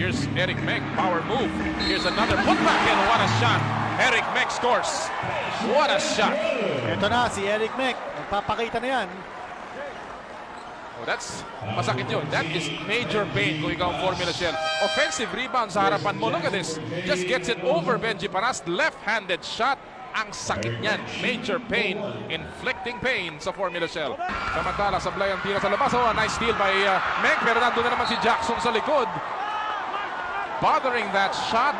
Here's Eric Meg, power move. Here's another putback and what a shot. Eric Meg scores. What a shot. Ito na si Eric Meg. Magpapakita na yan. Oh, that's masakit yun. That is major pain kung ikaw ang Formula Shell. Offensive rebound sa harapan mo. Look at this. Just gets it over Benji Paras. Left-handed shot. Ang sakit niyan. Major pain. Inflicting pain sa Formula Shell. Samantala, sablay ang tira sa labas. Oh, a nice steal by Meg. Pero nandun na naman si Jackson sa likod. Bothering that shot.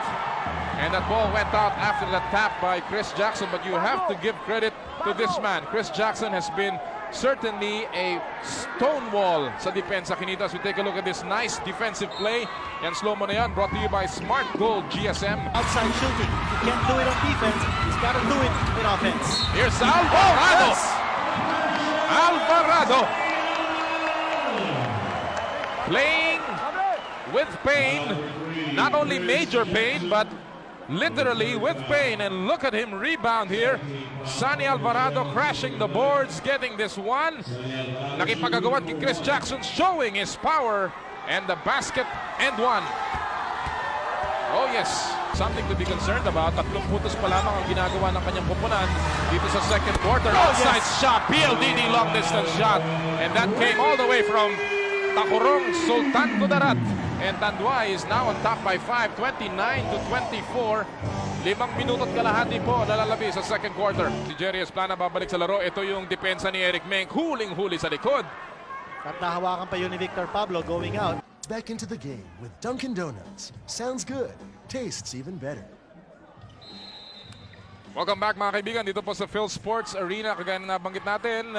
And that ball went out after the tap by Chris Jackson. But you have to give credit to this man. Chris Jackson has been certainly a stonewall sa depensa. Kinita, as we take a look at this nice defensive play. Yan, slow mo na yan. Brought to you by Smart Gold GSM. Outside shooting. He can't do it on defense. He's got to do it in offense. Here's Alvarado. Yes. Alvarado. Playing with pain. Not only major pain, but literally with pain. And look at him rebound here. Sonny Alvarado crashing the boards, getting this one. Nakipagagawan kay Chris Jackson, showing his power. And the basket and one. Oh yes, something to be concerned about. 3 puntos pa lamang ang ginagawa ng kanyang koponan dito sa second quarter. Outside shot, PLDD long distance shot. And that came all the way from Takurong Sultan Kudarat. And Tanduay is now on top by 5, 29-24. 5 minuto at kalahati po nalalabi sa second quarter. Si Jerry Esplana babalik sa laro. Ito yung depensa ni Eric Meng. Huling-huli sa likod. At nahawakan pa yun ni Victor Pablo going out. Back into the game with Dunkin' Donuts. Sounds good. Tastes even better. Welcome back mga kaibigan. Dito po sa Phil Sports Arena. Kagaya na nabanggit natin,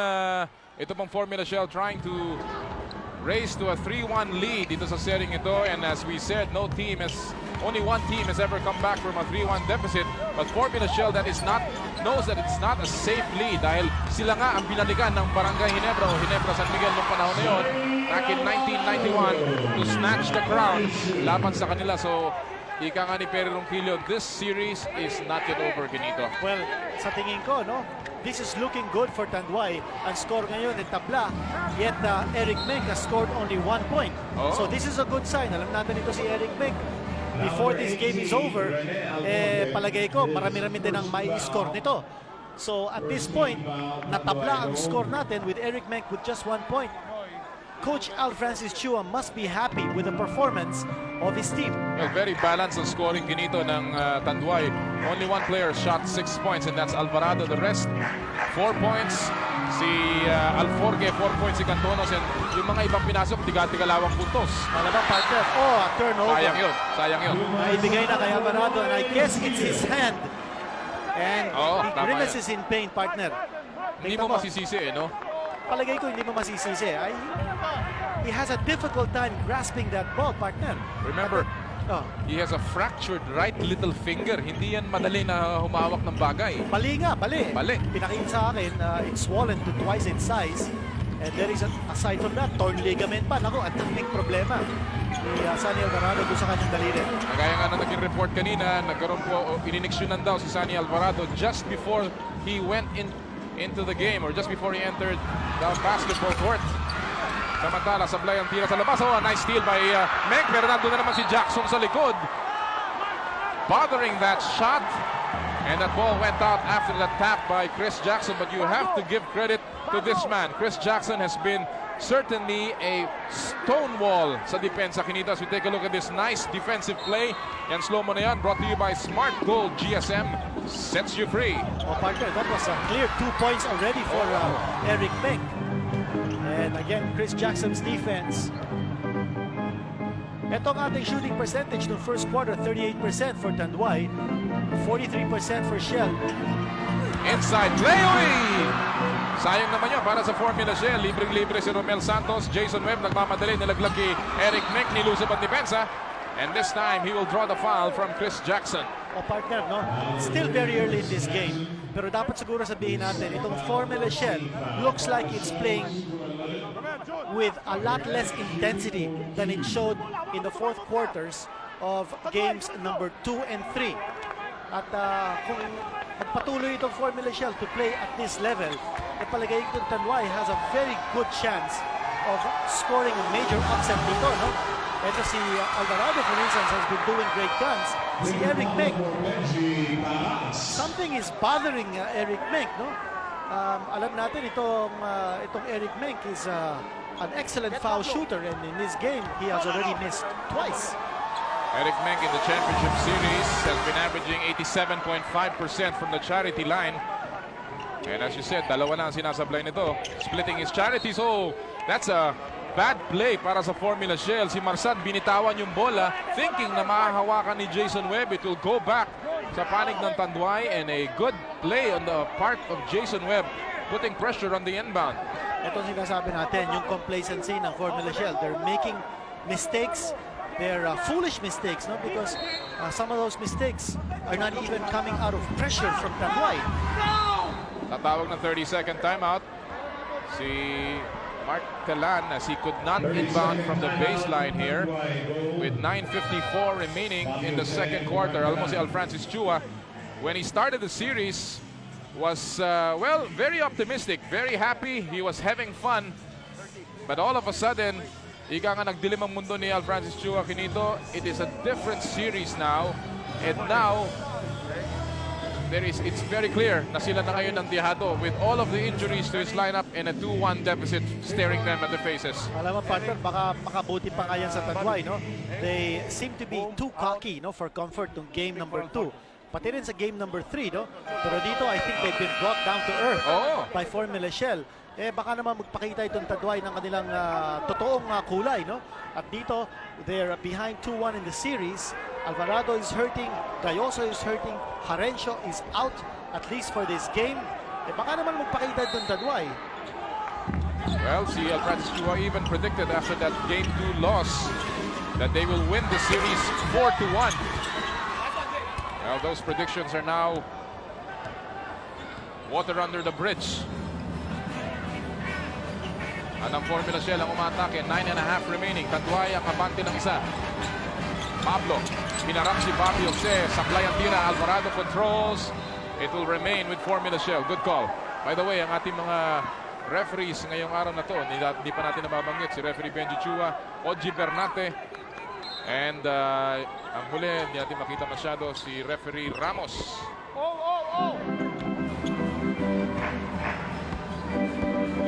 ito pong Formula Shell trying to race to a 3-1 lead dito sa setting ito. And as we said, only one team has ever come back from a 3-1 deficit. But Formula Shell knows that it's not a safe lead dahil sila nga ang binalikan ng Barangay Ginebra o Ginebra San Miguel noong panahon na yun back in 1991 to snatch the crown laban sa kanila. So ika nga ni Perry Ronquillo, this series is not yet over, Benito. Well, sa tingin ko, no, this is looking good for Tanduay. Ang score ngayon ay tabla, yet Eric Meg has scored only 1 point. Oh. So this is a good sign. Alam natin ito si Eric Meg. Before this game is over, palagay ko, marami-rami din ang mai-score nito. So at this point, natabla ang score natin with Eric Meg with just 1 point. Coach Al Francis Chua must be happy with the performance of his team. Well, very balanced ang scoring Benito ng Tanduay. Only one player shot 6 points and that's Alvarado. The rest, 4 points. Si Alforge, 4 points si Cantonos, and yung mga ibang pinasok, tiga-tigalawang puntos. Ano ba, partner? Oh, a turnover. Sayang yun. Naibigay na kay Alvarado, and I guess it's his hand. And he grimaces in pain, partner. Hindi mo masisisi no? Palagay ko hindi mo masisisi. He has a difficult time grasping that ball, partner. Remember, he has a fractured right little finger. Hindi yan madali na humawak ng bagay. Mali nga, mali. Pinakita sa akin, it's swollen to twice its size. And there is, aside from that, torn ligament pa. Naku, ang daming problema ni Sonny Alvarado doon sa kanyang daliri. Kagaya nga na naging report kanina, nagkaroon po, ininiksyonan daw si Sonny Alvarado just before he went into the game or just before he entered the basketball court. Samantala, sablay ang tira sa labas. Oh, a nice steal by Meg. Pero nandun na naman si Jackson sa likod. Bothering that shot. And that ball went out after the tap by Chris Jackson. But you have to give credit to this man. Chris Jackson has been certainly a stonewall sa depensa. Kinita, as we take a look at this nice defensive play. Yan, slow mo na yan. Brought to you by Smart Gold GSM. Sets you free. Oh, partner, that was a clear 2 points already for Eric Meg. And again, Chris Jackson's defense. Ito ang ating shooting percentage ng first quarter, 38% for Tanduay, 43% for Shell. Inside play, sayang naman yun para sa Formula Shell. Libreng-libre si Romel Santos. Jason Webb nagmamadali, nilaglag kay Eric Meg, nilusap ang depensa. And this time, he will draw the foul from Chris Jackson. O partner, no? It's still very early in this game. Pero dapat siguro sabihin natin, itong Formula Shell looks like it's playing with a lot less intensity than it showed in the fourth quarters of games number 2 and 3. At kung magpatuloy itong Formula Shell to play at this level, palagay ko Tanduay has a very good chance of scoring a major upset dito, no? Ito si Alvarado, for instance, has been doing great guns. Si Eric Meng, something is bothering Eric Meng, no? Alam natin itong Eric Meng is an excellent foul shooter, and in this game he has already missed twice. Eric Meng in the championship series has been averaging 87.5% from the charity line. And as you said, dalawa na ang sinasablay nito. Splitting his charity. So that's a bad play para sa Formula Shell. Si Marsan binitawan yung bola thinking na mahahawakan ni Jason Webb. It will go back sa panig ng Tanduay, and a good play on the part of Jason Webb putting pressure on the inbound. Ito sinasabi natin, yung complacency ng Formula Shell. They're making mistakes. They're foolish mistakes, no? Because some of those mistakes are not even coming out of pressure from Tanduay. Tatawag ng 30-second timeout si Mark Calan as he could not inbound from the baseline here with 9:54 remaining in the second quarter. Alam mo si Alfrancis Chua, when he started the series, was well, very optimistic, very happy, he was having fun, but all of a sudden ika nga nagdilim ang mundo ni Alfrancis Chua Quinito. It is a different series now, and now it's very clear na sila na ngayon ang dihado with all of the injuries to his lineup and a 2-1 deficit staring them at the faces. Alam mo, partner, baka makabuti pa kaya sa Tanduay, no? They seem to be too cocky, no, for comfort ng game number 2. Pati rin sa game number 3, no? Pero dito, I think they've been brought down to earth by Formula Shell. Baka naman magpakita itong Tanduay ng kanilang totoong kulay, no? At dito, they're behind 2-1 in the series. Alvarado is hurting, Gayoso is hurting, Harencio is out, at least for this game. Baka naman magpakita itong Tanduay. Well, si Alfrancis Chua even predicted after that game 2 loss that they will win the series 4-1. Well, those predictions are now water under the bridge. At ang Formula Shell ang umatake, 9.5 remaining. Tanduay ang abante ng isa. Pablo, pinarap si Bobby Jose, saklay ang tira, Alvarado controls. It will remain with Formula Shell. Good call. By the way, ang ating mga referees ngayong araw na to, hindi pa natin nababanggit, si referee Benji Chua, Oji Bernate, and ang huli, hindi natin makita masyado, si referee Ramos.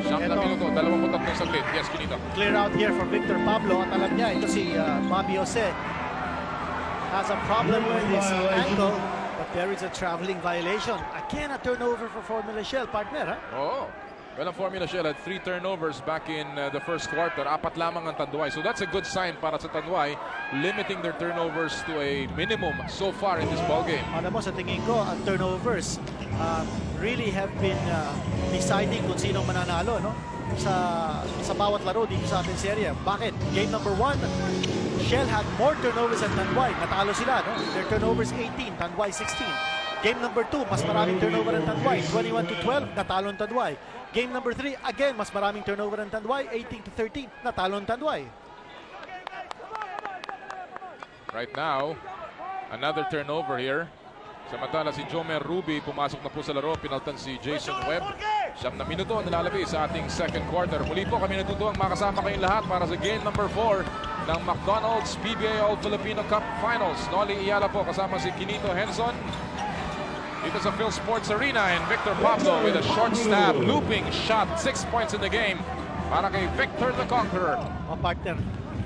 Siyam na minuto, 23 saglit. Yes, Quinito. Clear out here for Victor Pablo. At alam niya, ito si Bobby Jose has a problem with his ankle, but there is a traveling violation. Again, a turnover for Formula Shell, partner, ha? Oh. Well, ang Formula Shell had 3 turnovers back in the first quarter. 4 lamang ang Tanduay. So that's a good sign para sa Tanduay, limiting their turnovers to a minimum so far in this ballgame. Alam mo, sa tingin ko, ang turnovers really have been deciding kung sino mananalo, no? Sa bawat laro dito sa ating serye. Bakit? Game number 1, Shell had more turnovers than Tanduay. Natalo sila, no? Their turnovers 18, Tanduay 16. Game number 2, mas maraming turnover ng Tanduay, 21-12, natalo ng Tanduay. Game number 3, again, mas maraming turnover ng Tanduay, 18-13, natalo ng Tanduay. Right now, another turnover here. Samantala si Jomer Ruby pumasok na po sa laro, pinaltan si Jason Webb. 7 na minuto nilalabi sa ating second quarter. Muli po kami natutuwang makasama kayong lahat para sa game number 4 ng McDonald's PBA All-Filipino Cup Finals. Noli Iyala po kasama si Quinito Henson dito sa Phil Sports Arena, and Victor Pablo with a short stab, looping shot, 6 points in the game para kay Victor the Conqueror. Partner,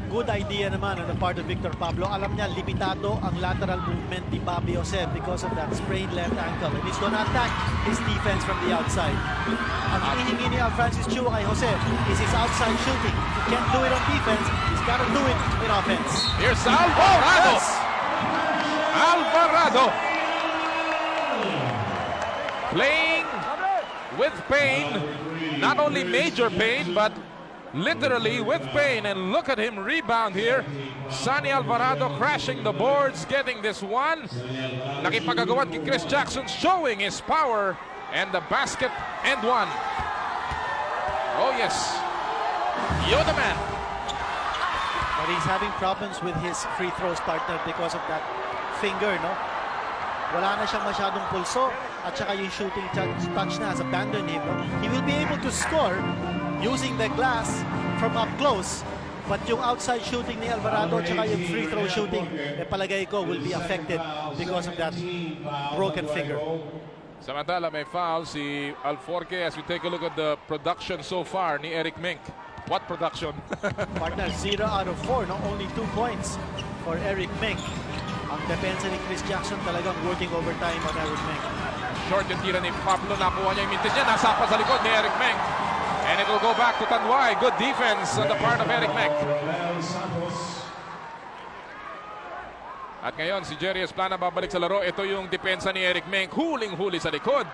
good idea naman on the part of Victor Pablo. Alam niya, limitado ang lateral movement ni Bobby Jose because of that sprained left ankle. And he's gonna attack his defense from the outside. Ang hinihingi ni Alfrancis Chua kay Jose is his outside shooting. He can't do it on defense. He's gotta do it in offense. Here's Alvarado! Yes! Alvarado! Playing with pain, not only major pain, but literally with pain. And look at him rebound here. Sonny Alvarado crashing the boards, getting this one. Nakipagagawan kay Chris Jackson, showing his power, and the basket and one. Oh yes, you're the man. But he's having problems with his free throws, partner, because of that finger, no? Wala na siyang masyadong pulso, at saka yung shooting touch na has abandoned him. No? He will be able to score using the glass from up close, But yung outside shooting ni Alvarado tsaka yung free throw shooting, palagay ko will be affected because of that broken finger. Samantala may foul si Alforque as we take a look at the production so far ni Eric Mink. What production? Partner, 0 out of 4, no? Only 2 points for Eric Mink. Ang depensa ni Chris Jackson talagang working overtime on Eric Mink. Short yung tira ni Pablo, nakuha niya yung mintis niya, nasapa sa likod ni Eric Mink. And it will go back to Tanduay. Good defense on the part of Eric Mink. At ngayon, si Jerry Esplana babalik sa laro. Ito yung depensa ni Eric Mink. Huling-huli sa likod.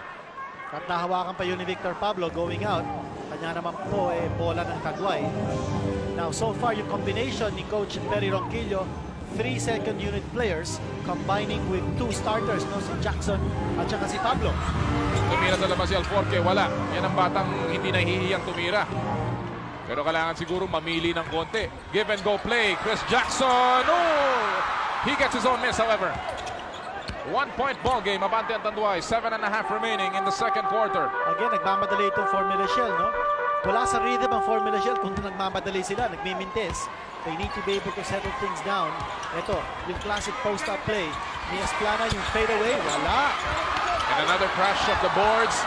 At nahawakan pa yun ni Victor Pablo going out. Kanya naman po bola ng Tanduay. Now, so far, yung combination ni Coach Perry Ronquillo, 3 second unit players combining with 2 starters, no? Si Jackson at saka si Pablo. Tumira sa labas si Alforque, wala. Yan ang batang hindi nahihiyang tumira. Pero kailangan siguro mamili ng konti. Give and go play. Chris Jackson. Oh! He gets his own miss, however. 1-point ball game. Abante ang Tanduay. 7.5 remaining in the second quarter. Again, nagmamadali itong Formula Shell, no? Wala sa rhythm ang Formula Shell kung nagmamadali sila, nagmimintes. They need to be able to settle things down. Ito, yung classic post-up play ni Esplana, yung fade away, wala. And another crash of the boards.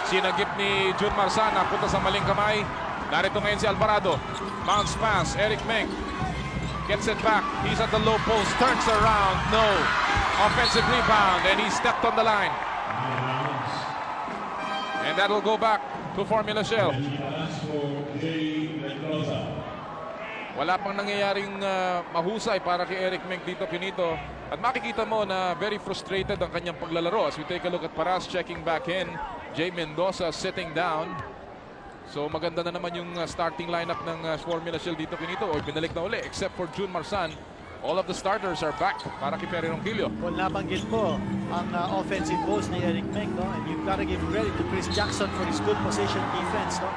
Sinagip ni Jun Marsan, napunta sa maling kamay. Narito ngayon si Alvarado. Bounce pass, Eric Mink. Gets it back. He's at the low post, turns around. No. Offensive rebound, and he stepped on the line. And that will go back to Formula Shell. Wala pang nangyayaring mahusay para kay Eric Mink dito, Pinito. At makikita mo na very frustrated ang kanyang paglalaro. As we take a look at Paras checking back in. Jay Mendoza sitting down. So maganda na naman yung starting lineup ng Formula Shell dito, Pinito. O binalik na uli except for June Marsan. All of the starters are back para kay Perry Ronquillo. Well, nabanggit mo ang offensive goals ni Eric Mink, no? And you've got to give credit to Chris Jackson for his good position defense, no?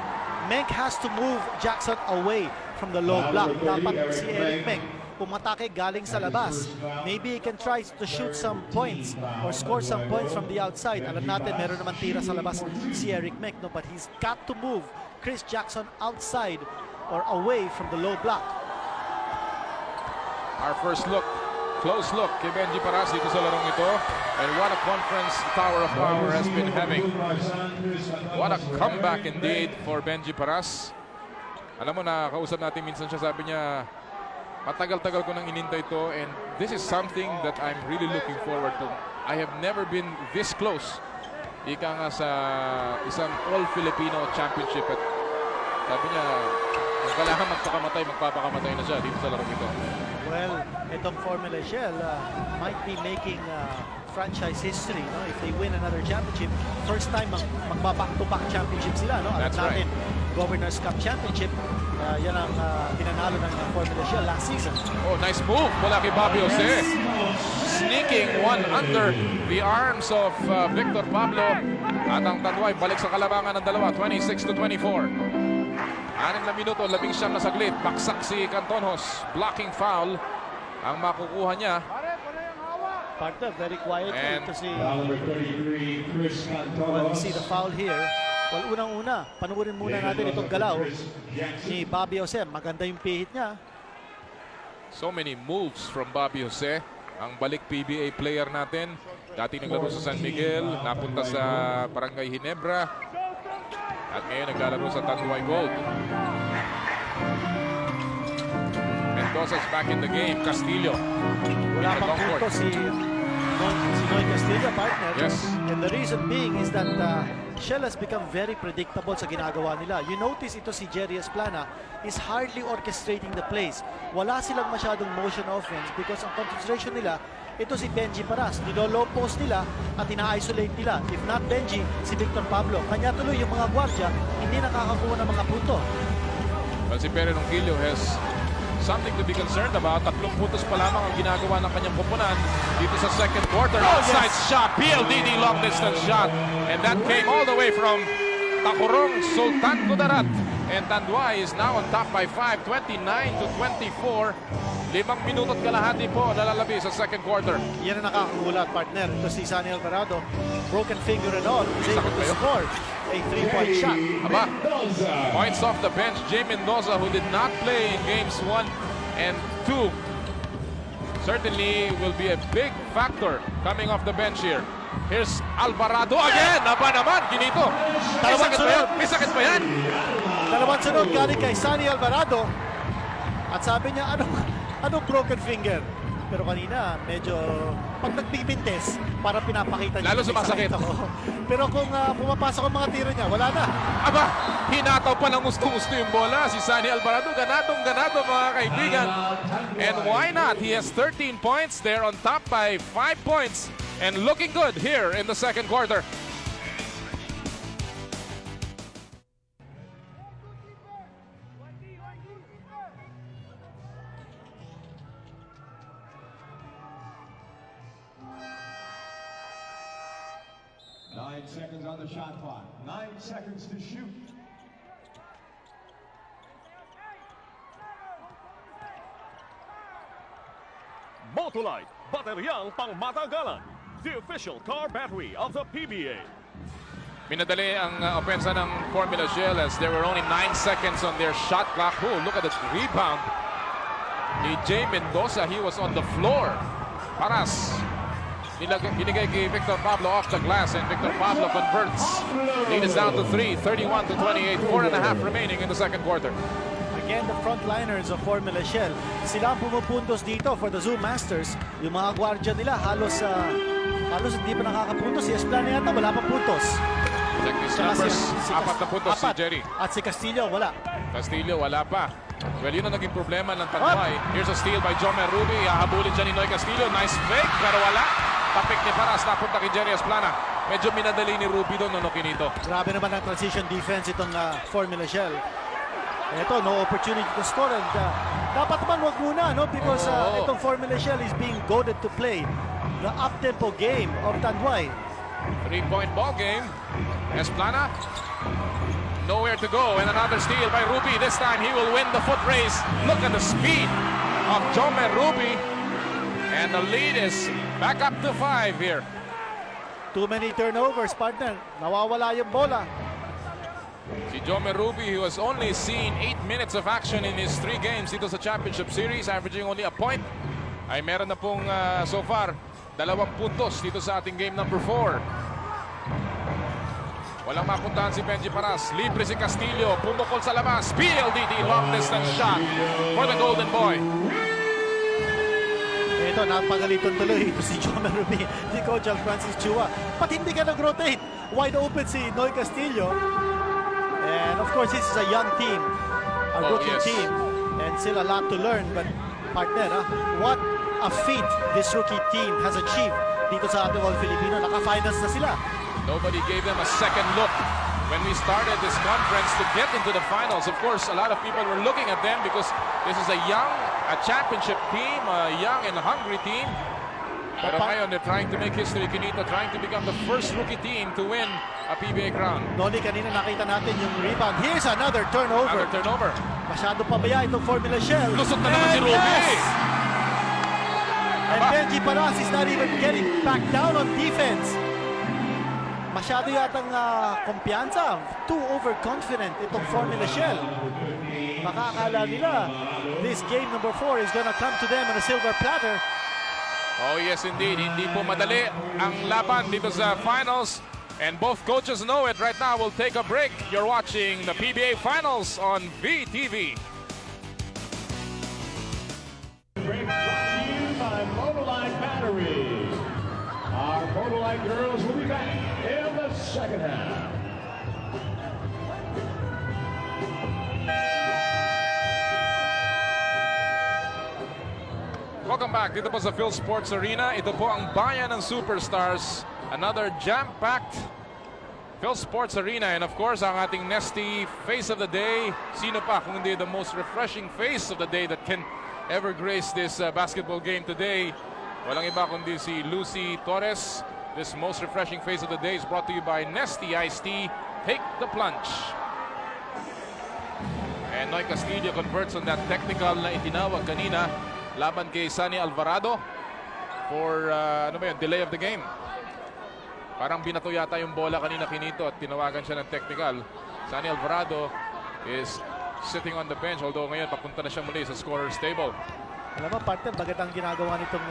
Mink has to move Jackson away from the low block. Dapat si Eric Mink pumatake galing sa labas. Maybe he can try to shoot some points or score some points from the outside. Alam natin, meron naman tira sa labas si Eric Mink, no? But he's got to move Chris Jackson outside or away from the low block. Our first look, close look kay Benji Paras dito sa larong ito. And what a conference Tower of Power has been having. What a comeback indeed for Benji Paras. Alam mo na, kausap natin minsan siya, sabi niya, matagal-tagal ko nang inintay ito and this is something that I'm really looking forward to. I have never been this close. Ika nga sa isang All-Filipino Championship at sabi niya, kung kailangan magpakamatay, magpapakamatay na siya dito sa larong ito. Well, itong Formula Shell might be making franchise history, no? If they win another championship, first time magba-back-to-back championship sila, no? That's Alam natin, right. Governors Cup Championship, yan ang pinanalo ng Formula Shell last season. Oh, nice move mula kay Bobby Jose. Sneaking one under the arms of Victor Pablo. At ang Tanduay balik sa kalabangan ng dalawa, 26-24. 6 na minuto, 19 na saglit. Baksak si Cantonhos. Blocking foul ang makukuha niya. Partner, very quiet And kasi well, we see the foul here. Well, unang-una, panuorin muna natin itong galaw ni Bobby Jose. Maganda yung pihit niya. So many moves from Bobby Jose. Ang balik PBA player natin. Dati naglaro sa San Miguel, napunta sa Barangay Ginebra. At ngayon naglalaro sa Tanduay Gold. Mendoza's back in the game. Castillo. Wala pang punto si Noy Castillo, partner. Yes. And the reason being is that Shell has become very predictable sa ginagawa nila. You notice ito si Jerry Esplana is hardly orchestrating the plays. Wala silang masyadong motion offense because ang concentration nila, ito si Benji Paras. Nilo-low post nila at ina-isolate nila. If not Benji, si Victor Pablo. Kanya tuloy yung mga gwardiya, hindi nakakakuha ng mga punto. Well, si Perry Ronquillo has something to be concerned about. 3 puntos pa lamang ang ginagawa ng kanyang koponan dito sa second quarter. Outside shot, PLDD long distance shot. And that came all the way from Takurong Sultan Kudarat. And Tanduay is now on top by 5, 29-24. 5 minuto't kalahati po nalalabi sa second quarter. Yan ang nakakagulat, partner. Ito si Sunny Alvarado, broken finger and all, is able to score a 3-point shot. Aba, points off the bench. Jay Mendoza, who did not play in games 1 and 2, certainly will be a big factor coming off the bench here. Here's Alvarado again. Aba naman, Ginito. May sakit ba yan? Dalawang sunod galing kay Sunny Alvarado. At sabi niya, anong broken finger? Pero kanina, medyo pag nagbibintes, parang pinapakita niya. Lalo sumasakit. Pero kung pumapasok ang mga tiro niya, wala na. Aba, hinataw pa ng gusto-gusto yung bola. Si Sunny Alvarado, ganadong-ganado mga kaibigan. And why not? He has 13 points. They're on top by 5 points. And looking good here in the second quarter. Nine seconds on the shot clock. 9 seconds to shoot. Motolite, bateryang pangmatagalan. The official car battery of the PBA. Minadali ang opensa ng Formula Shell as there were only 9 seconds on their shot clock. Oh, look at the rebound. Ni Jay Mendoza, he was on the floor. Paras. Binigay kay Victor Pablo off the glass and Victor Pablo converts. Lead is down to 3, 31-28. 4.5 remaining in the second quarter. Again, the frontliners of Formula Shell. Sila ang pumupuntos dito for the Zoom Masters. Yung mga gwardiya nila halos hindi pa nakakapuntos. Si Esplana yata wala pa puntos. Check these numbers. 4 na puntos si Jerry. At si Castillo wala. Castillo wala pa. Well, yun ang naging problema ng Tanduay. Here's a steal by Jomer Ruby. Hahabulin dyan ni Noy Castillo. Nice fake pero wala. Tapik ni Paras. Napunta kay Jerry Esplana. Medyo minadali ni Ruby doon, no, Kinito. Grabe naman ang transition defense itong Formula Shell. Ito, no opportunity to score. And dapat naman wag muna, no? Because itong Formula Shell is being goaded to play the up-tempo game of Tanduay. 3-point ball game. Esplana. Nowhere to go. And another steal by Ruby. This time he will win the foot race. Look at the speed of Jomer Ruby. And the lead is back up to 5 here. Too many turnovers, partner. Nawawala yung bola. Si Jomer Ruby, who has only seen 8 minutes of action in his 3 games dito sa Championship Series, averaging only a point, ay meron na pong so far 2 puntos dito sa ating game number 4. Walang mapuntahan si Benji Paras. Libre si Castillo. Pumukol sa labas. PLDT long distance shot for the Golden Boy. Ito, napagaliton tuloy ito si Jomer Ruby, si Coach Francis Chua. Ba't hindi ka nag-rotate? Wide open si Noy Castillo. And of course, this is a young team, a rookie team, and still a lot to learn. But partner, what a feat this rookie team has achieved dito sa ating All-Filipino. Naka-finals na sila. Nobody gave them a second look when we started this conference to get into the finals. Of course, a lot of people were looking at them because this is a championship team, a young and hungry team. Pero ngayon, they're trying to make history, Kinito, trying to become the first rookie team to win a PBA crown. Noli, kanina nakita natin yung rebound. Here's another turnover. Another turnover. Masyado pabaya itong Formula Shell. Lusot na naman si Ruby. Yes! And Benji Paras is not even getting back down on defense. Masyado yatang kumpiyansa. Too overconfident itong Formula Shell. Makakala nila this game number 4 is gonna come to them on a silver platter. Oh yes indeed, hindi po madali ang laban dito sa finals. And both coaches know it. Right now we'll take a break. You're watching the PBA Finals on VTV. Break brought to you by Motolite Batteries. Our Motolite girls will be back in the second half. Welcome back dito po sa Phil Sports Arena. Ito po ang bayan ng superstars. Another jam-packed Phil Sports Arena. And of course, ang ating nesty face of the day. Sino pa kung hindi the most refreshing face of the day that can ever grace this basketball game today. Walang iba kundi si Lucy Torres. This most refreshing face of the day is brought to you by Nesty Iced Tea. Take the plunge. And Noy Castillo converts on that technical na itinawag kanina laban kay Sunny Alvarado for delay of the game. Parang binato yata yung bola kanina Quinito at tinawagan siya ng technical. Sunny Alvarado is sitting on the bench, although ngayon papunta na siya muli sa scorer's table. Alam mo, partner, magandang ginagawa nitong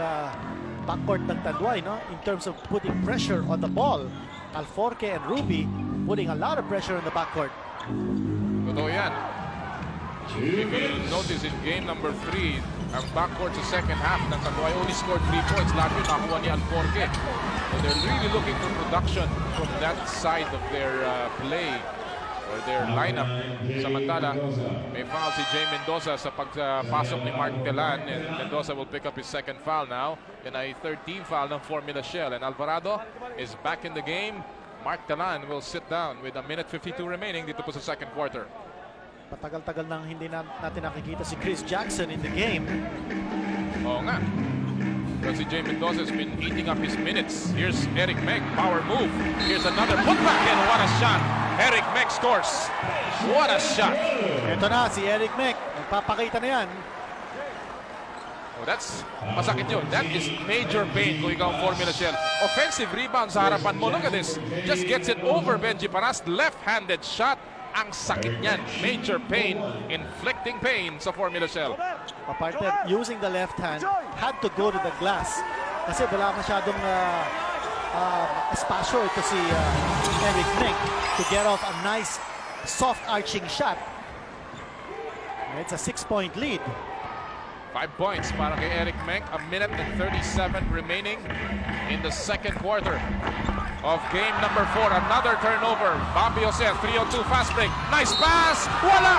backcourt ng Tanduay, no? In terms of putting pressure on the ball. Alforque and Ruby putting a lot of pressure on the backcourt. Totoo yan. If you notice in game number 3, ang backcourt sa second half ng Tanduay only scored 3 points. Lahat yun nakuha ni Alforque. So they're really looking for production from that side of their play or their lineup. Samantala, may foul si Jay Mendoza sa pagpasok ni Mark Telan, and Mendoza will pick up his second foul now. And a third team foul ng Formula Shell. And Alvarado is back in the game. Mark Telan will sit down with 1:52 remaining dito po sa second quarter. Patagal-tagal nang hindi natin nakikita si Chris Jackson in the game. Oo nga. But si Jay Mendoza has been eating up his minutes. Here's Eric Meg, power move. Here's another putback, and what a shot. Eric Meg scores. What a shot. Ito na si Eric Meg. Magpapakita na yan. Oh, that's masakit yun. That is major pain kung ikaw ang Formula Shell. Offensive rebound sa harapan mo. Look at this. Just gets it over Benji Paras. Left-handed shot. Ang sakit niyan. Major pain. Inflicting pain sa Formula Shell. Partner, using the left hand, had to go to the glass. Kasi wala masyadong espasyo ito si Eric Meg to get off a nice soft arching shot. It's a 6-point lead. 5 points para kay Eric Meg. 1:37 remaining in the second quarter of game number 4. Another turnover. Bobby Jose, 3-on-2 fast break. Nice pass! Wala!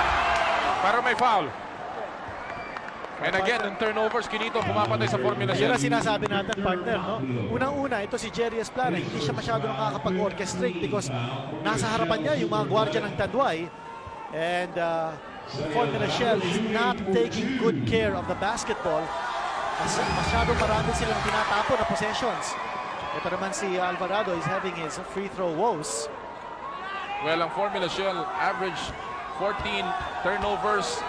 Pero may foul. And again, in turnovers, Quinito pumapatay sa Formula Yan Shell. ang sinasabi natin, partner, no? Unang-una, ito si Jerry Esplana, hindi siya masyado nakakapag-orchestrate because nasa harapan niya yung mga gwardiya ng Tanduay. And Formula Shell is not taking good care of the basketball. Masyado marami silang tinatapon na possessions. Ito naman si Alvarado is having his free throw woes. Well, ang Formula Shell average 14 turnovers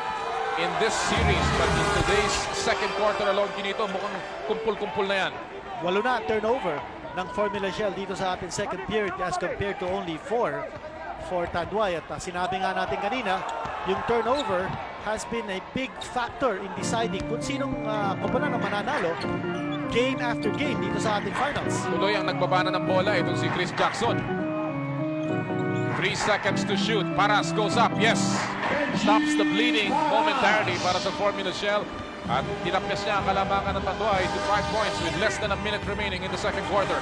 in this series, but in today's second quarter alone, Quinito, mukhang kumpul-kumpul na yan. 8 na turnover ng Formula Shell dito sa ating second period as compared to only 4 for Tanduay. At sinabi nga natin kanina, yung turnover has been a big factor in deciding kung sinong koponan ang mananalo game after game dito sa ating finals. Tuloy ang nagbabana ng bola, itong si Chris Jackson. 3 seconds to shoot. Paras goes up. Yes. Stops the bleeding momentarily para sa Formula Shell. At tinapyas niya ang kalamangan ng Tanduay to 5 points with less than a minute remaining in the second quarter.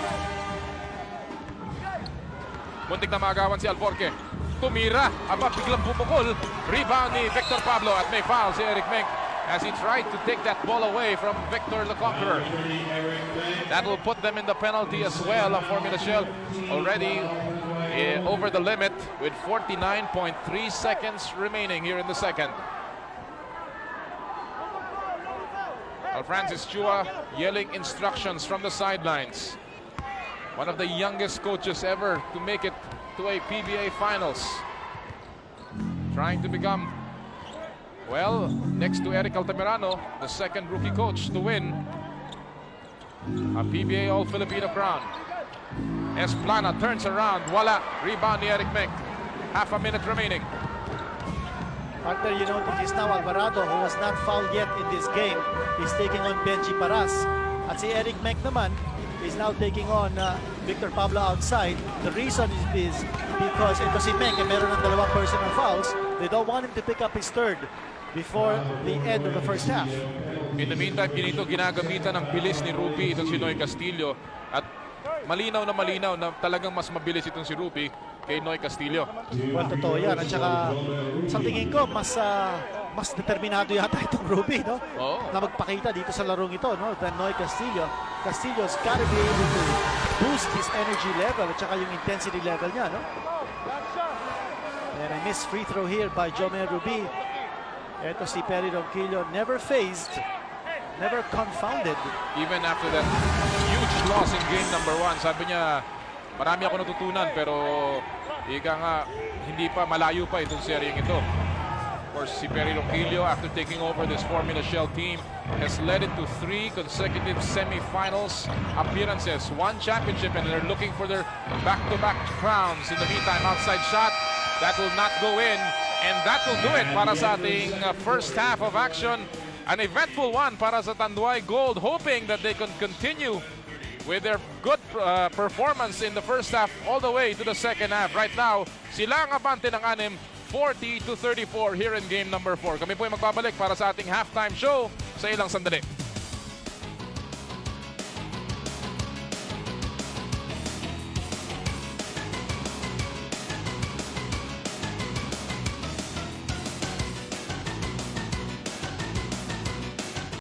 Muntik na maagawan si Alforque. Tumira. Aba, biglang bumukol. Rebound ni Victor Pablo at may foul si Eric Meg as he tried to take that ball away from Victor the Conqueror. That will put them in the penalty as well. Ang Formula Shell already over the limit with 49.3 seconds remaining here in the second. Francis Chua yelling instructions from the sidelines. One of the youngest coaches ever to make it to a PBA finals. Trying to become, well, next to Eric Altamirano, the second rookie coach to win a PBA All-Filipino crown. Esplana turns around. Wala. Rebound ni Eric Meg. Half a minute remaining. Partner, you know, this is now Alvarado, who was not fouled yet in this game, is taking on Benji Paras. At si Eric Meg naman is now taking on Victor Pablo outside. The reason is because ito si Meg, meron ng 2 personal fouls. They don't want him to pick up his third before the end of the first half. In the meantime, Quinito, ginagamitan ng bilis ni Ruby itong si Noy Castillo. At malinaw na talagang mas mabilis itong si Ruby kay Noy Castillo. Well, totoo yan. At saka, sa tingin ko, mas determinado yata itong Ruby, no? Oo. Na magpakita dito sa larong ito, no? Than Noy Castillo. Castillo's gotta be able to boost his energy level at saka yung intensity level niya, no? And a missed free throw here by Jomel Ruby. Ito si Perry Ronquillo, never phased, never confounded. Even after that huge loss in game number 1, sabi niya, marami ako natutunan pero ika nga, hindi pa, malayo pa itong seryeng ito. course, si Perry Ronquillo, after taking over this Formula Shell team, has led it to 3 consecutive semifinals appearances, 1 championship, and they're looking for their back-to-back crowns. In the meantime, outside shot, that will not go in, and that will do it para sa ating first half of action. An eventful one para sa Tanduay Gold, hoping that they can continue with their good performance in the first half all the way to the second half. Right now, sila ang abante ng 6, 40-34 here in game number 4. Kami po ay magbabalik para sa ating halftime show sa ilang sandali.